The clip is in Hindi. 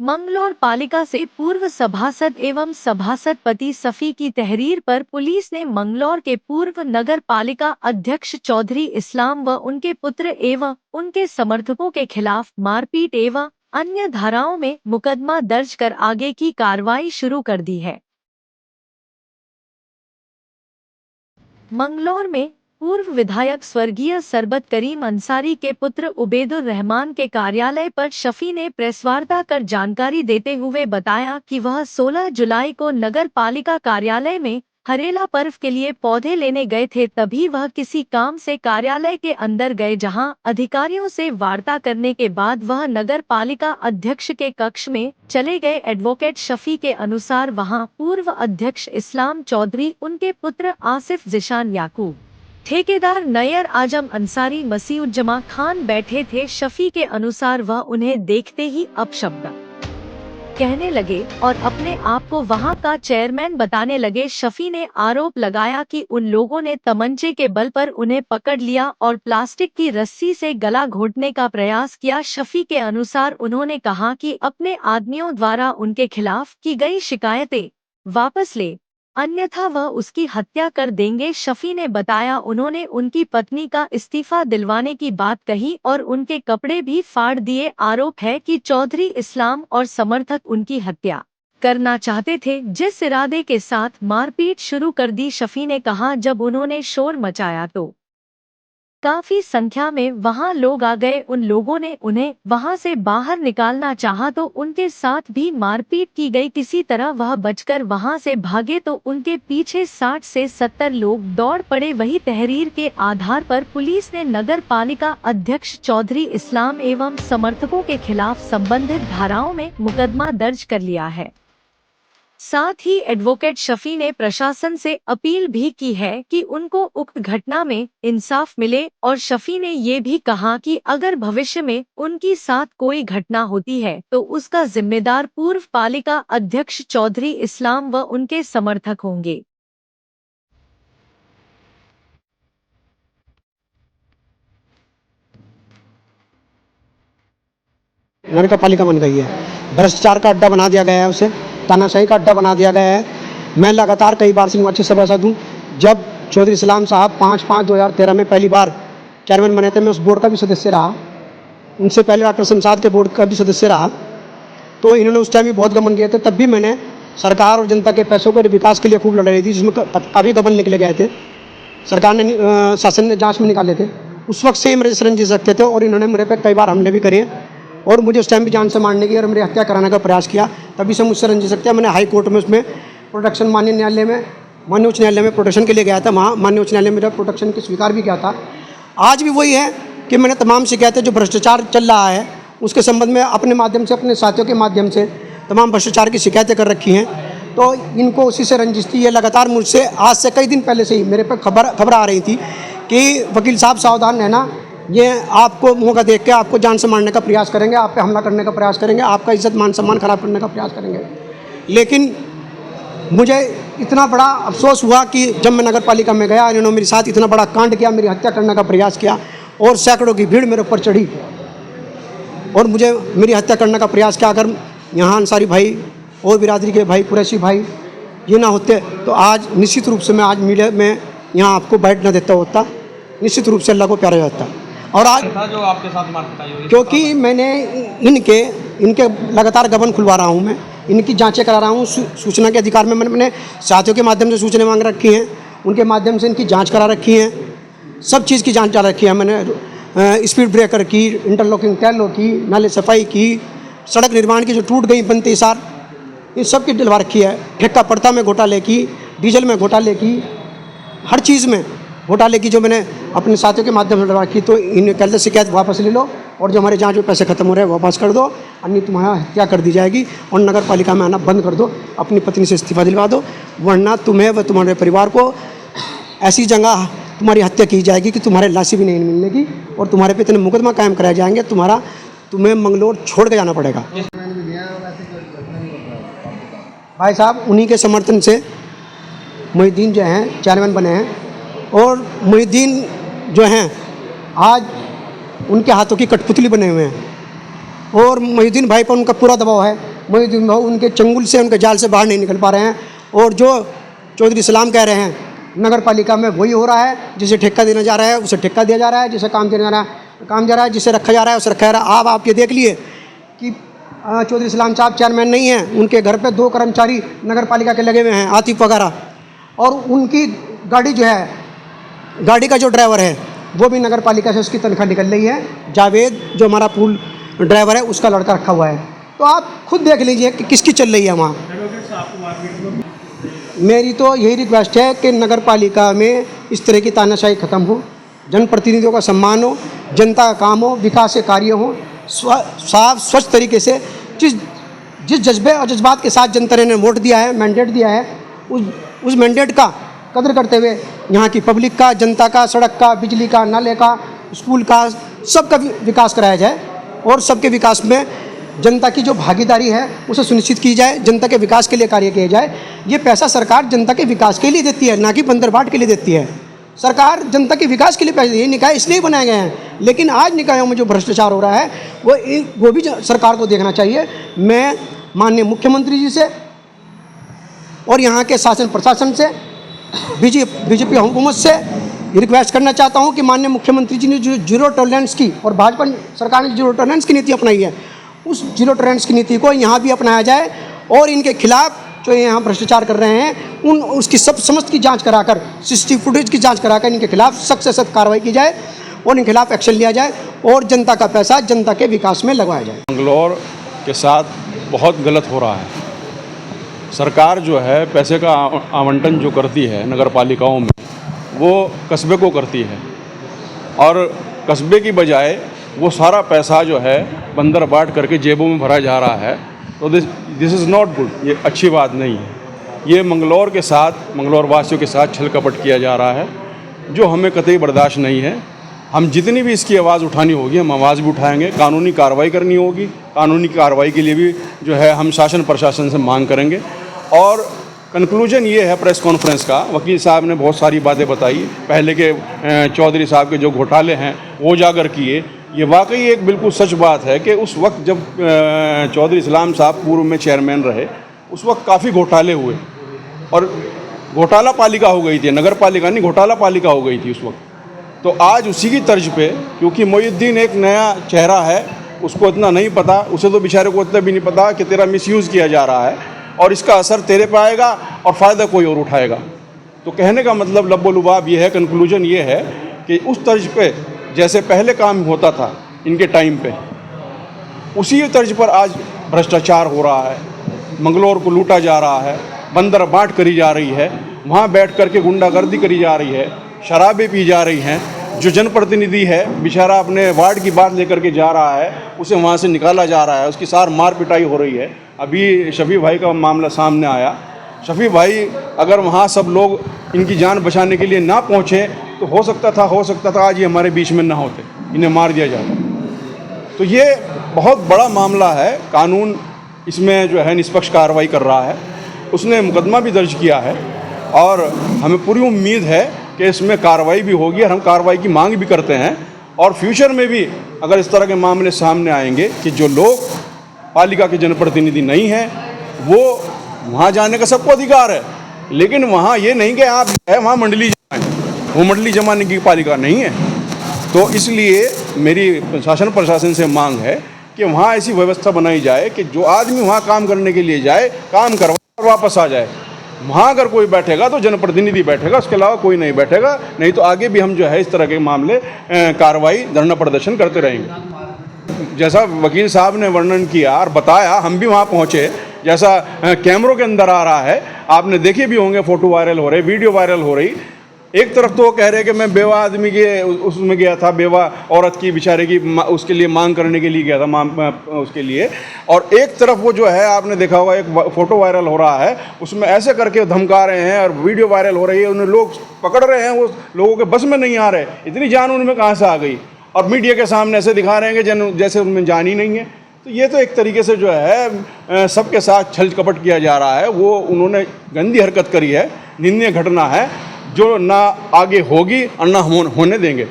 मंगलौर पालिका से पूर्व सभासद एवं सभासद पति सफी की तहरीर पर पुलिस ने मंगलौर के पूर्व नगर पालिका अध्यक्ष चौधरी इस्लाम व उनके पुत्र एवं उनके समर्थकों के खिलाफ मारपीट एवं अन्य धाराओं में मुकदमा दर्ज कर आगे की कार्रवाई शुरू कर दी है। मंगलौर में पूर्व विधायक स्वर्गीय सरबत करीम अंसारी के पुत्र उबेदुर रहमान के कार्यालय पर शफी ने प्रेसवार्ता कर जानकारी देते हुए बताया कि वह 16 जुलाई को नगर पालिका कार्यालय में हरेला पर्व के लिए पौधे लेने गए थे। तभी वह किसी काम से कार्यालय के अंदर गए, जहां अधिकारियों से वार्ता करने के बाद वह नगर पालिका अध्यक्ष के कक्ष में चले गए। एडवोकेट शफी के अनुसार वहां पूर्व अध्यक्ष इस्लाम चौधरी, उनके पुत्र आसिफ जिशान याकूब, ठेकेदार नैयर आजम अंसारी, मसीउज्जमा खान बैठे थे। शफी के अनुसार वह उन्हें देखते ही अपशब्द कहने लगे और अपने आप को वहां का चेयरमैन बताने लगे। शफी ने आरोप लगाया कि उन लोगों ने तमंचे के बल पर उन्हें पकड़ लिया और प्लास्टिक की रस्सी से गला घोंटने का प्रयास किया। शफी के अनुसार उन्होंने कहा कि अपने आदमियों द्वारा उनके खिलाफ की गई शिकायतें वापस ले, अन्यथा वह उसकी हत्या कर देंगे। शफी ने बताया उन्होंने उनकी पत्नी का इस्तीफा दिलवाने की बात कही और उनके कपड़े भी फाड़ दिए। आरोप है कि चौधरी इस्लाम और समर्थक उनकी हत्या करना चाहते थे, जिस इरादे के साथ मारपीट शुरू कर दी। शफी ने कहा जब उन्होंने शोर मचाया तो काफी संख्या में वहां लोग आ गए। उन लोगों ने उन्हें वहां से बाहर निकालना चाहा तो उनके साथ भी मारपीट की गई। किसी तरह वह बचकर वहां से भागे तो उनके पीछे 60 से 70 लोग दौड़ पड़े। वही तहरीर के आधार पर पुलिस ने नगर पालिका अध्यक्ष चौधरी इस्लाम एवं समर्थकों के खिलाफ संबंधित धाराओं में मुकदमा दर्ज कर लिया है। साथ ही एडवोकेट शफी ने प्रशासन से अपील भी की है कि उनको उक्त घटना में इंसाफ मिले और शफी ने ये भी कहा कि अगर भविष्य में उनकी साथ कोई घटना होती है तो उसका जिम्मेदार पूर्व पालिका अध्यक्ष चौधरी इस्लाम व उनके समर्थक होंगे। नगर पालिका बन गई है, भ्रष्टाचार का अड्डा बना दिया गया है, उसे तानाशाही का अड्डा बना दिया गया है। मैं लगातार कई बार से अच्छे सभासद हूँ। जब चौधरी इस्लाम साहब 5/5/2013 में पहली बार चेयरमैन बने थे, मैं उस बोर्ड का भी सदस्य रहा। उनसे पहले डॉक्टर शमशाद के बोर्ड का भी सदस्य रहा। तो इन्होंने उस टाइम भी बहुत गबन किए थे। तब भी मैंने सरकार और जनता के पैसों के विकास के लिए खूब लड़ाई थी, जिसमें काफ़ी गबन निकले गए थे। सरकार ने शासन ने जाँच में निकाले थे। उस वक्त से ही मेरे शरण जी सकते थे और इन्होंने मेरे पे कई बार हमले भी करे और मुझे उस टाइम भी जान से मारने की और मेरी हत्या कराने का प्रयास किया। तभी से मुझसे रंजित सकते हैं। मैंने हाई कोर्ट में उसमें प्रोटेक्शन माननीय उच्च न्यायालय में प्रोटेक्शन के लिए गया था। वहाँ माननीय उच्च न्यायालय में मेरा प्रोटेक्शन की स्वीकार भी किया था। आज भी वही है कि मैंने तमाम शिकायतें जो भ्रष्टाचार चल रहा है उसके संबंध में अपने माध्यम से, अपने साथियों के माध्यम से तमाम भ्रष्टाचार की शिकायतें कर रखी हैं। तो इनको उसी से रंजिश थी। ये लगातार मुझसे आज से कई दिन पहले से ही मेरे पर खबर आ रही थी कि वकील साहब सावधान रहना, ये आपको मौका देख के आपको जान से मारने का प्रयास करेंगे, आप पे हमला करने का प्रयास करेंगे, आपका इज्जत मान सम्मान खराब करने का प्रयास करेंगे। लेकिन मुझे इतना बड़ा अफसोस हुआ कि जब मैं नगर पालिका में गया, इन्होंने मेरे साथ इतना बड़ा कांड किया, मेरी हत्या करने का प्रयास किया और सैकड़ों की भीड़ मेरे ऊपर चढ़ी और मुझे मेरी हत्या करने का प्रयास किया। अगर यहाँ अंसारी भाई और बिरादरी के भाई, कुरैशी भाई ये ना होते तो आज निश्चित रूप से मैं आज मीडिया में यहाँ आपको बैठ न देता होता, निश्चित रूप से अल्लाह को प्यारा जाता। और आज जो आपके साथ मारपीट हुई, क्योंकि मैंने इनके लगातार गबन खुलवा रहा हूँ, मैं इनकी जांचें करा रहा हूँ। सूचना के अधिकार में मैंने साथियों के माध्यम से सूचना मांग रखी हैं, उनके माध्यम से इनकी जांच करा रखी है, सब चीज़ की जांच करा रखी है मैंने। स्पीड ब्रेकर की, इंटरलॉकिंग टैलो की, नाले सफाई की, सड़क निर्माण की जो टूट गई बनती सार, इन सब की दिलवा रखी है। ठेका पड़ता में घोटाले की, डीजल में घोटाले की, हर चीज़ में घोटाले की जो मैंने अपने साथियों के माध्यम से डरवा की। तो इन कल शिकायत वापस ले लो और जो हमारे जांच में पैसे खत्म हो रहे हैं वापस कर दो, अन्य तुम्हारा हत्या कर दी जाएगी और नगर पालिका में आना बंद कर दो, अपनी पत्नी से इस्तीफा दिलवा दो, वरना तुम्हें व तुम्हारे परिवार को ऐसी जगह तुम्हारी हत्या की जाएगी कि तुम्हारे लाशी भी नहीं मिलने की और तुम्हारे पे इतने मुकदमा कायम कराए जाएंगे, तुम्हें मंगलौर छोड़ के जाना पड़ेगा। भाई साहब उन्हीं के समर्थन से मोहिद्दीन जो हैं चेयरमैन बने हैं और मोहिद्दीन जो हैं आज उनके हाथों की कठपुतली बने हुए हैं। और मोहिउद्दीन भाई पर उनका पूरा दबाव है। मोहिउद्दीन भाई उनके चंगुल से, उनके जाल से बाहर नहीं निकल पा रहे हैं। और जो चौधरी इस्लाम कह रहे हैं नगर पालिका में वही हो रहा है, जिसे ठेका देना जा रहा है उसे ठेका दिया जा रहा है, जिसे काम देना जा रहा है काम जा रहा है, जिसे रखा जा रहा है उसे रखा जा रहा है। आप ये देख लिए कि चौधरी इस्लाम साहब चेयरमैन नहीं हैं, उनके घर पे 2 कर्मचारी नगर पालिका के लगे हुए हैं, आतिफ वगैरह। और उनकी गाड़ी जो है, गाड़ी का जो ड्राइवर है वो भी नगर पालिका से उसकी तनख्वाह निकल रही है। जावेद जो हमारा पूल ड्राइवर है उसका लड़का रखा हुआ है। तो आप खुद देख लीजिए कि किसकी चल रही है वहाँ। मेरी तो यही रिक्वेस्ट है कि नगर पालिका में इस तरह की तानाशाही ख़त्म हो, जनप्रतिनिधियों का सम्मान हो, जनता का काम हो, विकास के कार्य हो, साफ स्वच्छ तरीके से जिस जज्बे और जज्बात के साथ जनता ने वोट दिया है, मैंडेट दिया है, उस मैंडेट का कदर करते हुए यहाँ की पब्लिक का, जनता का, सड़क का, बिजली का, नाले का, स्कूल का, सबका विकास कराया जाए। और सबके विकास में जनता की जो भागीदारी है उसे सुनिश्चित की जाए, जनता के विकास के लिए कार्य किया जाए। ये पैसा सरकार जनता के विकास के लिए देती है, ना कि बंदरबाट के लिए देती है। सरकार जनता के विकास के लिए पैसे, ये निकाय इसलिए बनाए गए हैं। लेकिन आज निकायों में जो भ्रष्टाचार हो रहा है वो भी सरकार को देखना चाहिए। मैं माननीय मुख्यमंत्री जी से और यहाँ के शासन प्रशासन से, बीजेपी हुकूमत से रिक्वेस्ट करना चाहता हूँ कि माननीय मुख्यमंत्री जी ने जो जीरो टॉलरेंस की और भाजपा सरकार ने जीरो टॉलरेंस की नीति अपनाई है, उस जीरो टॉलरेंस की नीति को यहाँ भी अपनाया जाए और इनके खिलाफ जो यहाँ भ्रष्टाचार कर रहे हैं उसकी समस्त की जांच कराकर, सीसीटीवी फुटेज की जांच कराकर इनके खिलाफ सख्त से सख्त कार्रवाई की जाए और इनके खिलाफ एक्शन लिया जाए और जनता का पैसा जनता के विकास में लगवाया जाए। मंगलौर के साथ बहुत गलत हो रहा है। सरकार जो है पैसे का आवंटन जो करती है नगर पालिकाओं में, वो कस्बे को करती है और कस्बे की बजाय वो सारा पैसा जो है बंदर बाट करके जेबों में भरा जा रहा है। तो दिस इज़ नॉट गुड, ये अच्छी बात नहीं है। ये मंगलौर के साथ, मंगलौर वासियों के साथ छल कपट किया जा रहा है, जो हमें कतई बर्दाश्त नहीं है। हम जितनी भी इसकी आवाज़ उठानी होगी हम आवाज़ भी उठाएंगे, कानूनी कार्रवाई करनी होगी। कानूनी कार्रवाई के लिए भी जो है हम शासन प्रशासन से मांग करेंगे। और कंक्लूजन ये है प्रेस कॉन्फ्रेंस का, वकील साहब ने बहुत सारी बातें बताई, पहले के चौधरी साहब के जो घोटाले हैं वो उजागर किए। ये वाकई एक बिल्कुल सच बात है कि उस वक्त जब चौधरी इस्लाम साहब पूर्व में चेयरमैन रहे, उस वक्त काफ़ी घोटाले हुए और घोटाला पालिका हो गई थी, नगर पालिका नहीं, घोटाला पालिका हो गई थी उस वक्त। तो आज उसी की तर्ज पे, क्योंकि मोहिउद्दीन एक नया चेहरा है, उसको इतना नहीं पता, उसे तो बेचारे को इतना भी नहीं पता कि तेरा मिसयूज़ किया जा रहा है और इसका असर तेरे पे आएगा और फ़ायदा कोई और उठाएगा। तो कहने का मतलब लब्बो-लुबाब ये है, कंक्लूजन ये है कि उस तर्ज पे जैसे पहले काम होता था इनके टाइम पे, उसी तर्ज पर आज भ्रष्टाचार हो रहा है, मंगलौर को लूटा जा रहा है, बंदर बाट करी जा रही है, वहाँ बैठ कर के गुंडागर्दी करी जा रही है, शराबें पी जा रही हैं। जो जनप्रतिनिधि है बेचारा अपने वार्ड की बात लेकर के जा रहा है, उसे वहाँ से निकाला जा रहा है, उसकी सार मार पिटाई हो रही है। अभी शफी भाई का मामला सामने आया। शफी भाई अगर वहाँ सब लोग इनकी जान बचाने के लिए ना पहुँचे तो हो सकता था आज ये हमारे बीच में ना होते, इन्हें मार दिया जाता। तो ये बहुत बड़ा मामला है, कानून इसमें जो है निष्पक्ष कार्रवाई कर रहा है। उसने मुकदमा भी दर्ज किया है और हमें पूरी उम्मीद है कि इसमें कार्रवाई भी होगी और हम कार्रवाई की मांग भी करते हैं। और फ्यूचर में भी अगर इस तरह के मामले सामने आएंगे कि जो लोग पालिका के जनप्रतिनिधि नहीं हैं, वो वहाँ जाने का सबको अधिकार है, लेकिन वहाँ ये नहीं कि आप है वहाँ मंडली जमाएं, वो मंडली जमाने की पालिका नहीं है। तो इसलिए मेरी शासन प्रशासन से मांग है कि वहाँ ऐसी व्यवस्था बनाई जाए कि जो आदमी वहाँ काम करने के लिए जाए, काम करवा और वापस आ जाए। वहाँ अगर कोई बैठेगा तो जनप्रतिनिधि बैठेगा, उसके अलावा कोई नहीं बैठेगा। नहीं तो आगे भी हम जो है इस तरह के मामले कार्रवाई, धरना प्रदर्शन करते रहेंगे। जैसा वकील साहब ने वर्णन किया और बताया, हम भी वहाँ पहुँचे, जैसा कैमरों के अंदर आ रहा है, आपने देखे भी होंगे, फ़ोटो वायरल हो रहे, वीडियो वायरल हो रही। एक तरफ तो वो कह रहे कि मैं बेवा आदमी के उसमें गया था, बेवा औरत की बेचारे की उसके लिए मांग करने के लिए गया था, उसके लिए। और एक तरफ वो जो है आपने देखा होगा एक फ़ोटो वायरल हो रहा है, उसमें ऐसे करके धमका रहे हैं और वीडियो वायरल हो रही है, उन्हें लोग पकड़ रहे हैं, वो लोगों के बस में नहीं आ रहे। इतनी जान उनमें कहाँ से आ गई? और मीडिया के सामने ऐसे दिखा रहे हैं कि जैसे उनमें जान ही नहीं है। तो ये तो एक तरीके से जो है सबके साथ छल कपट किया जा रहा है। वो उन्होंने गंदी हरकत करी है, निंदनीय घटना है, जो ना आगे होगी और ना होने देंगे।